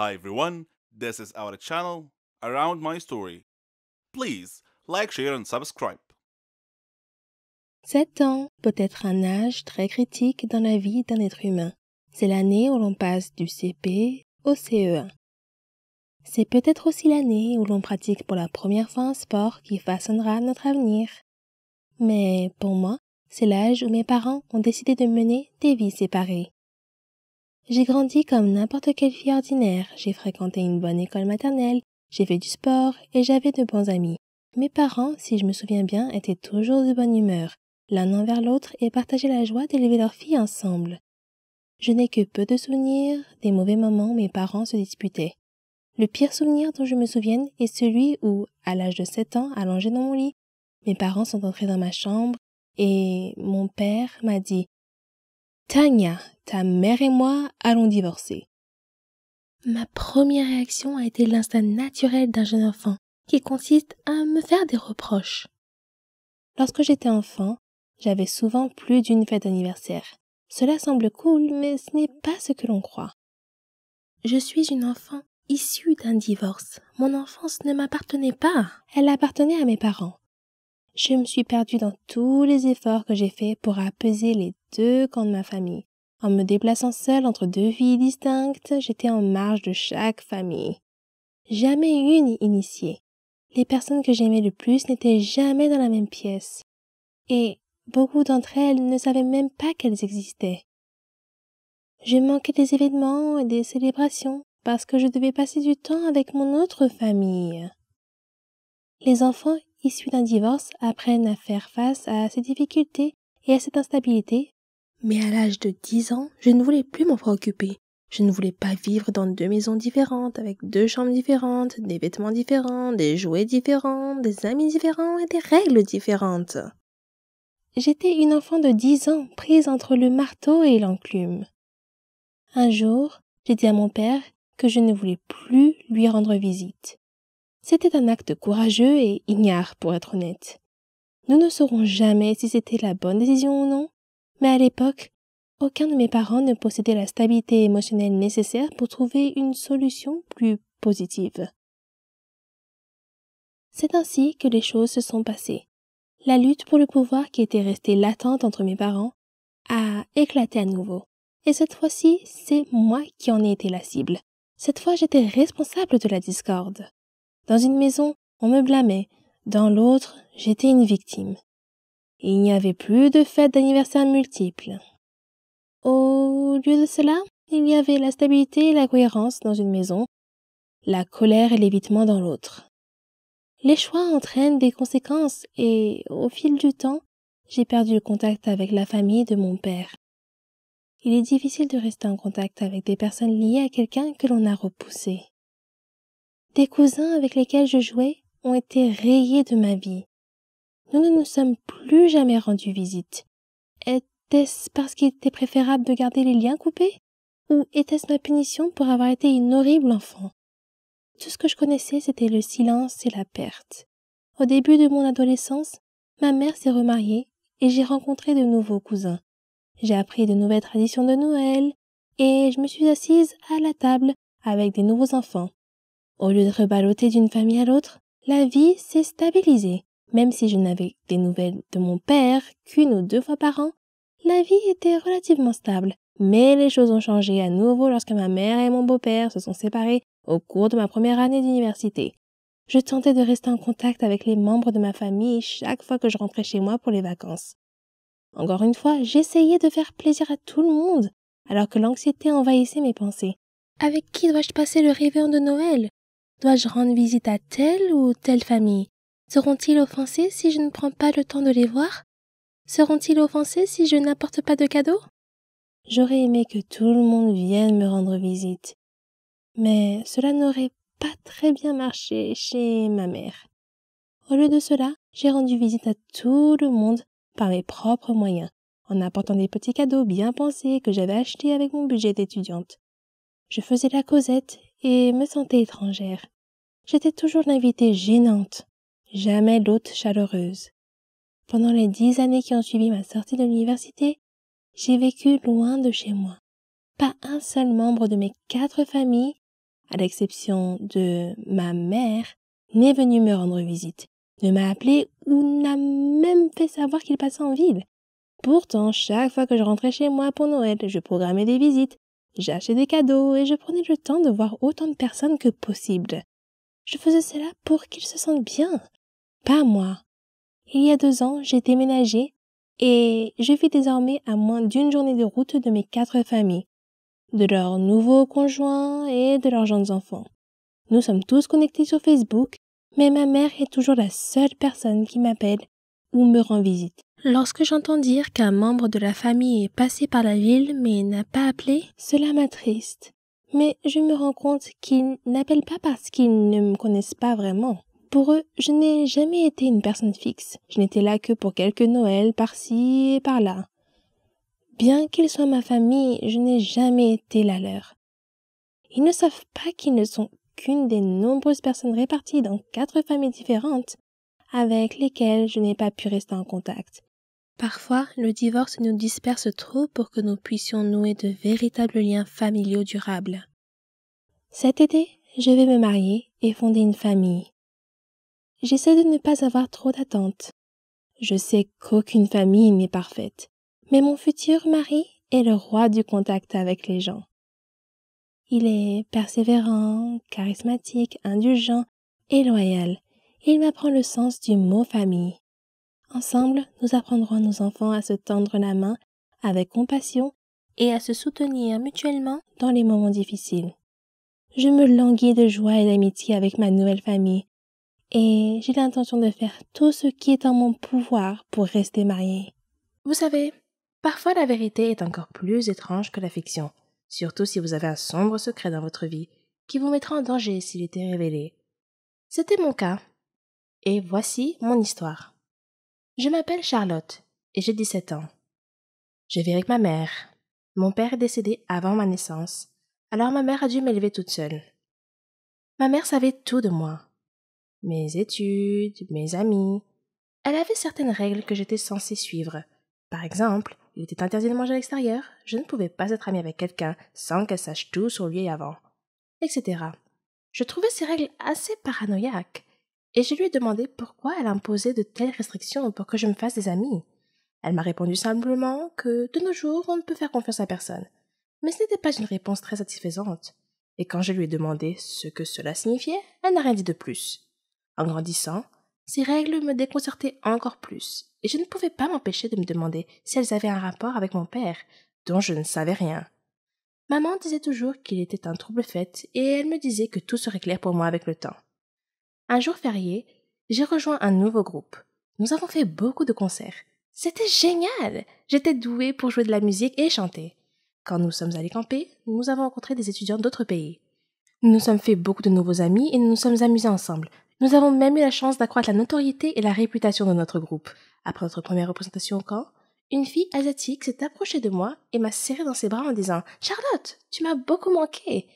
Hi everyone, this is our channel Around My Story. Please like, share and subscribe. 7 ans peut être un âge très critique dans la vie d'un être humain. C'est l'année où l'on passe du CP au CE1. C'est peut-être aussi l'année où l'on pratique pour la première fois un sport qui façonnera notre avenir. Mais pour moi, c'est l'âge où mes parents ont décidé de mener des vies séparées. J'ai grandi comme n'importe quelle fille ordinaire, j'ai fréquenté une bonne école maternelle, j'ai fait du sport et j'avais de bons amis. Mes parents, si je me souviens bien, étaient toujours de bonne humeur, l'un envers l'autre et partageaient la joie d'élever leur fille ensemble. Je n'ai que peu de souvenirs des mauvais moments où mes parents se disputaient. Le pire souvenir dont je me souvienne est celui où, à l'âge de 7 ans, allongé dans mon lit, mes parents sont entrés dans ma chambre et mon père m'a dit « Tania, ta mère et moi allons divorcer. » Ma première réaction a été l'instinct naturel d'un jeune enfant qui consiste à me faire des reproches. Lorsque j'étais enfant, j'avais souvent plus d'une fête d'anniversaire. Cela semble cool, mais ce n'est pas ce que l'on croit. Je suis une enfant issue d'un divorce. Mon enfance ne m'appartenait pas, elle appartenait à mes parents. Je me suis perdue dans tous les efforts que j'ai faits pour apaiser les deux camps de ma famille. En me déplaçant seule entre deux vies distinctes, j'étais en marge de chaque famille. Jamais une initiée. Les personnes que j'aimais le plus n'étaient jamais dans la même pièce. Et beaucoup d'entre elles ne savaient même pas qu'elles existaient. Je manquais des événements et des célébrations parce que je devais passer du temps avec mon autre famille. Les enfants issus d'un divorce apprennent à faire face à ces difficultés et à cette instabilité. Mais à l'âge de 10 ans, je ne voulais plus m'en préoccuper. Je ne voulais pas vivre dans 2 maisons différentes, avec 2 chambres différentes, des vêtements différents, des jouets différents, des amis différents et des règles différentes. J'étais une enfant de 10 ans, prise entre le marteau et l'enclume. Un jour, j'ai dit à mon père que je ne voulais plus lui rendre visite. C'était un acte courageux et ignare, pour être honnête. Nous ne saurons jamais si c'était la bonne décision ou non, mais à l'époque, aucun de mes parents ne possédait la stabilité émotionnelle nécessaire pour trouver une solution plus positive. C'est ainsi que les choses se sont passées. La lutte pour le pouvoir qui était restée latente entre mes parents a éclaté à nouveau. Et cette fois-ci, c'est moi qui en ai été la cible. Cette fois, j'étais responsable de la discorde. Dans une maison, on me blâmait. Dans l'autre, j'étais une victime. Et il n'y avait plus de fêtes d'anniversaire multiples. Au lieu de cela, il y avait la stabilité et la cohérence dans une maison, la colère et l'évitement dans l'autre. Les choix entraînent des conséquences et, au fil du temps, j'ai perdu le contact avec la famille de mon père. Il est difficile de rester en contact avec des personnes liées à quelqu'un que l'on a repoussé. Des cousins avec lesquels je jouais ont été rayés de ma vie. Nous ne nous sommes plus jamais rendus visite. Était-ce parce qu'il était préférable de garder les liens coupés? Ou était-ce ma punition pour avoir été une horrible enfant? Tout ce que je connaissais, c'était le silence et la perte. Au début de mon adolescence, ma mère s'est remariée et j'ai rencontré de nouveaux cousins. J'ai appris de nouvelles traditions de Noël et je me suis assise à la table avec des nouveaux enfants. Au lieu de reballoter d'une famille à l'autre, la vie s'est stabilisée. Même si je n'avais des nouvelles de mon père qu'une ou 2 fois par an, la vie était relativement stable. Mais les choses ont changé à nouveau lorsque ma mère et mon beau-père se sont séparés au cours de ma première année d'université. Je tentais de rester en contact avec les membres de ma famille chaque fois que je rentrais chez moi pour les vacances. Encore une fois, j'essayais de faire plaisir à tout le monde, alors que l'anxiété envahissait mes pensées. Avec qui dois-je passer le réveillon de Noël? Dois-je rendre visite à telle ou telle famille? Seront-ils offensés si je ne prends pas le temps de les voir? Seront-ils offensés si je n'apporte pas de cadeaux? J'aurais aimé que tout le monde vienne me rendre visite. Mais cela n'aurait pas très bien marché chez ma mère. Au lieu de cela, j'ai rendu visite à tout le monde par mes propres moyens, en apportant des petits cadeaux bien pensés que j'avais achetés avec mon budget d'étudiante. Je faisais la causette et me sentais étrangère. J'étais toujours l'invitée gênante, jamais l'hôte chaleureuse. Pendant les 10 années qui ont suivi ma sortie de l'université, j'ai vécu loin de chez moi. Pas un seul membre de mes 4 familles à l'exception de ma mère, n'est venu me rendre visite, ne m'a appelé ou n'a même fait savoir qu'il passait en ville. Pourtant, chaque fois que je rentrais chez moi pour Noël, je programmais des visites, j'achetais des cadeaux et je prenais le temps de voir autant de personnes que possible. Je faisais cela pour qu'ils se sentent bien, pas moi. Il y a 2 ans, j'ai déménagé et je vis désormais à moins d'1 journée de route de mes 4 familles, de leurs nouveaux conjoints et de leurs jeunes enfants. Nous sommes tous connectés sur Facebook, mais ma mère est toujours la seule personne qui m'appelle ou me rend visite. Lorsque j'entends dire qu'un membre de la famille est passé par la ville mais n'a pas appelé, cela m'attriste. Mais je me rends compte qu'ils n'appellent pas parce qu'ils ne me connaissent pas vraiment. Pour eux, je n'ai jamais été une personne fixe. Je n'étais là que pour quelques Noëls par-ci et par-là. Bien qu'ils soient ma famille, je n'ai jamais été la leur. Ils ne savent pas qu'ils ne sont qu'une des nombreuses personnes réparties dans 4 familles différentes avec lesquelles je n'ai pas pu rester en contact. Parfois, le divorce nous disperse trop pour que nous puissions nouer de véritables liens familiaux durables. Cet été, je vais me marier et fonder une famille. J'essaie de ne pas avoir trop d'attentes. Je sais qu'aucune famille n'est parfaite, mais mon futur mari est le roi du contact avec les gens. Il est persévérant, charismatique, indulgent et loyal. Il m'apprend le sens du mot famille. Ensemble, nous apprendrons à nos enfants à se tendre la main avec compassion et à se soutenir mutuellement dans les moments difficiles. Je me languis de joie et d'amitié avec ma nouvelle famille et j'ai l'intention de faire tout ce qui est en mon pouvoir pour rester mariée. Vous savez, parfois la vérité est encore plus étrange que la fiction, surtout si vous avez un sombre secret dans votre vie qui vous mettra en danger s'il était révélé. C'était mon cas. Et voici mon histoire. Je m'appelle Charlotte et j'ai 17 ans. Je vis avec ma mère. Mon père est décédé avant ma naissance, alors ma mère a dû m'élever toute seule. Ma mère savait tout de moi. Mes études, mes amis. Elle avait certaines règles que j'étais censée suivre. Par exemple, il était interdit de manger à l'extérieur, je ne pouvais pas être amie avec quelqu'un sans qu'elle sache tout sur lui avant, etc. Je trouvais ces règles assez paranoïaques, et je lui ai demandé pourquoi elle imposait de telles restrictions pour que je me fasse des amis. Elle m'a répondu simplement que, de nos jours, on ne peut faire confiance à personne. Mais ce n'était pas une réponse très satisfaisante. Et quand je lui ai demandé ce que cela signifiait, elle n'a rien dit de plus. En grandissant, ces règles me déconcertaient encore plus, et je ne pouvais pas m'empêcher de me demander si elles avaient un rapport avec mon père, dont je ne savais rien. Maman disait toujours qu'il était un trouble-fête, et elle me disait que tout serait clair pour moi avec le temps. Un jour férié, j'ai rejoint un nouveau groupe. Nous avons fait beaucoup de concerts. C'était génial! J'étais douée pour jouer de la musique et chanter. Quand nous sommes allés camper, nous avons rencontré des étudiants d'autres pays. Nous nous sommes fait beaucoup de nouveaux amis et nous nous sommes amusés ensemble. Nous avons même eu la chance d'accroître la notoriété et la réputation de notre groupe. Après notre première représentation au camp, une fille asiatique s'est approchée de moi et m'a serré dans ses bras en disant « Charlotte, tu m'as beaucoup manqué !»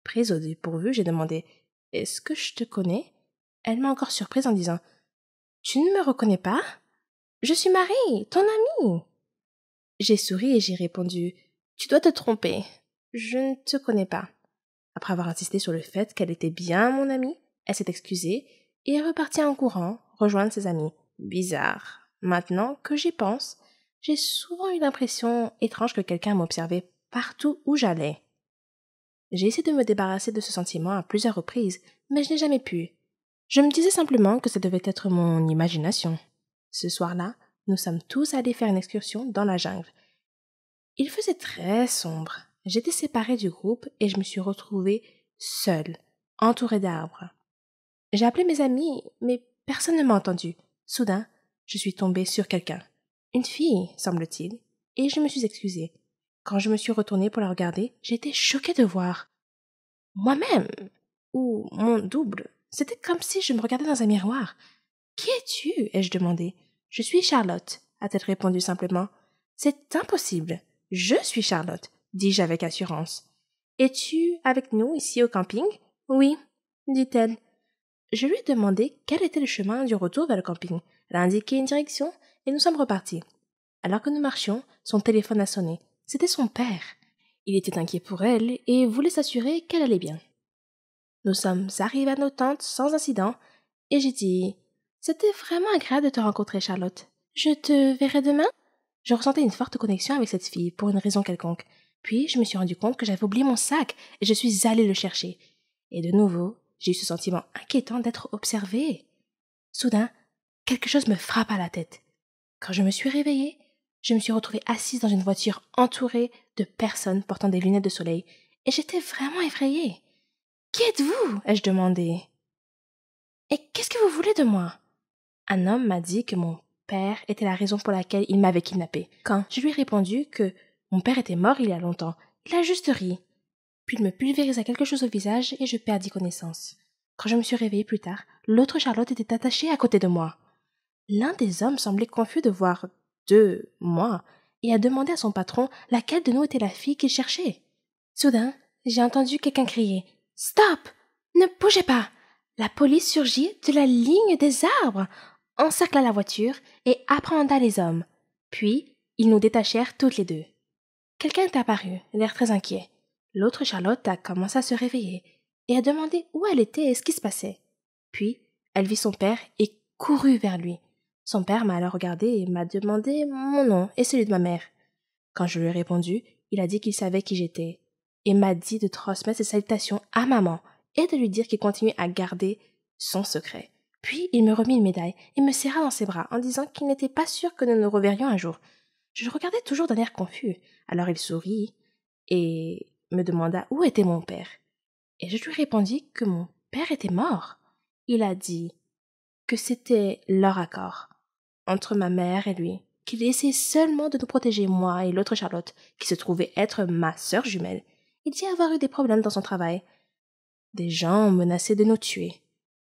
Prise au dépourvu, j'ai demandé « Est-ce que je te connais ?» Elle m'a encore surprise en disant « Tu ne me reconnais pas ? Je suis Marie, ton amie !» J'ai souri et j'ai répondu « Tu dois te tromper, je ne te connais pas. » Après avoir insisté sur le fait qu'elle était bien mon amie, elle s'est excusée et est repartie en courant rejoindre ses amis. Bizarre. Maintenant que j'y pense, j'ai souvent eu l'impression étrange que quelqu'un m'observait partout où j'allais. J'ai essayé de me débarrasser de ce sentiment à plusieurs reprises, mais je n'ai jamais pu. Je me disais simplement que ça devait être mon imagination. Ce soir-là, nous sommes tous allés faire une excursion dans la jungle. Il faisait très sombre. J'étais séparée du groupe et je me suis retrouvée seule, entourée d'arbres. J'ai appelé mes amis, mais personne ne m'a entendue. Soudain, je suis tombée sur quelqu'un. Une fille, semble-t-il, et je me suis excusée. Quand je me suis retournée pour la regarder, j'ai été choquée de voir moi-même, ou mon double. C'était comme si je me regardais dans un miroir. « Qui es-tu » ai-je demandé. « Je suis Charlotte » a-t-elle répondu simplement. « C'est impossible. Je suis Charlotte » dis-je avec assurance. « Es-tu avec nous ici au camping ?»« Oui » dit-elle. Je lui ai demandé quel était le chemin du retour vers le camping. Elle a indiqué une direction et nous sommes repartis. Alors que nous marchions, son téléphone a sonné. C'était son père. Il était inquiet pour elle et voulait s'assurer qu'elle allait bien. Nous sommes arrivés à nos tentes sans incident et j'ai dit « C'était vraiment agréable de te rencontrer, Charlotte. Je te verrai demain ?» Je ressentais une forte connexion avec cette fille pour une raison quelconque. Puis je me suis rendu compte que j'avais oublié mon sac et je suis allée le chercher. Et de nouveau, j'ai eu ce sentiment inquiétant d'être observée. Soudain, quelque chose me frappe à la tête. Quand je me suis réveillée, je me suis retrouvée assise dans une voiture entourée de personnes portant des lunettes de soleil et j'étais vraiment effrayée. « Qui êtes-vous » ai-je demandé. « Et qu'est-ce que vous voulez de moi ?» Un homme m'a dit que mon père était la raison pour laquelle il m'avait kidnappée. Quand je lui ai répondu que mon père était mort il y a longtemps, il a juste ri. Puis il me pulvérisa quelque chose au visage et je perdis connaissance. Quand je me suis réveillée plus tard, l'autre Charlotte était attachée à côté de moi. L'un des hommes semblait confus de voir moi et a demandé à son patron laquelle de nous était la fille qu'il cherchait. Soudain, j'ai entendu quelqu'un crier « Stop! Ne bougez pas !» La police surgit de la ligne des arbres, encercla la voiture et apprehenda les hommes. Puis, ils nous détachèrent toutes les deux. Quelqu'un est apparu, l'air très inquiet. L'autre Charlotte a commencé à se réveiller et a demandé où elle était et ce qui se passait. Puis, elle vit son père et courut vers lui. Son père m'a alors regardé et m'a demandé mon nom et celui de ma mère. Quand je lui ai répondu, il a dit qu'il savait qui j'étais et m'a dit de transmettre ses salutations à maman et de lui dire qu'il continuait à garder son secret. Puis il me remit une médaille et me serra dans ses bras en disant qu'il n'était pas sûr que nous nous reverrions un jour. Je le regardais toujours d'un air confus. Alors il sourit et me demanda où était mon père. Et je lui répondis que mon père était mort. Il a dit que c'était leur accord entre ma mère et lui, qu'il essayait seulement de nous protéger, moi et l'autre Charlotte, qui se trouvait être ma sœur jumelle. Il dit avoir eu des problèmes dans son travail. Des gens ont menacé de nous tuer.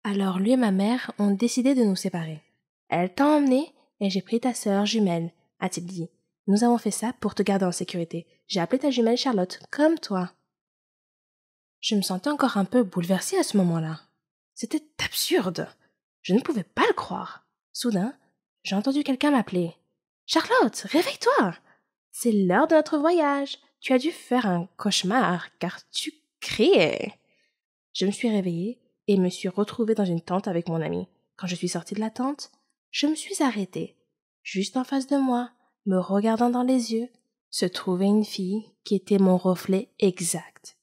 Alors lui et ma mère ont décidé de nous séparer. Elle t'a emmené et j'ai pris ta sœur jumelle, a-t-il dit. Nous avons fait ça pour te garder en sécurité. J'ai appelé ta jumelle Charlotte, comme toi. Je me sentais encore un peu bouleversée à ce moment-là. C'était absurde. Je ne pouvais pas le croire. Soudain, j'ai entendu quelqu'un m'appeler. « Charlotte, réveille-toi! C'est l'heure de notre voyage. Tu as dû faire un cauchemar, car tu criais. » Je me suis réveillée et me suis retrouvée dans une tente avec mon ami. Quand je suis sortie de la tente, je me suis arrêtée. Juste en face de moi, me regardant dans les yeux, se trouvait une fille qui était mon reflet exact.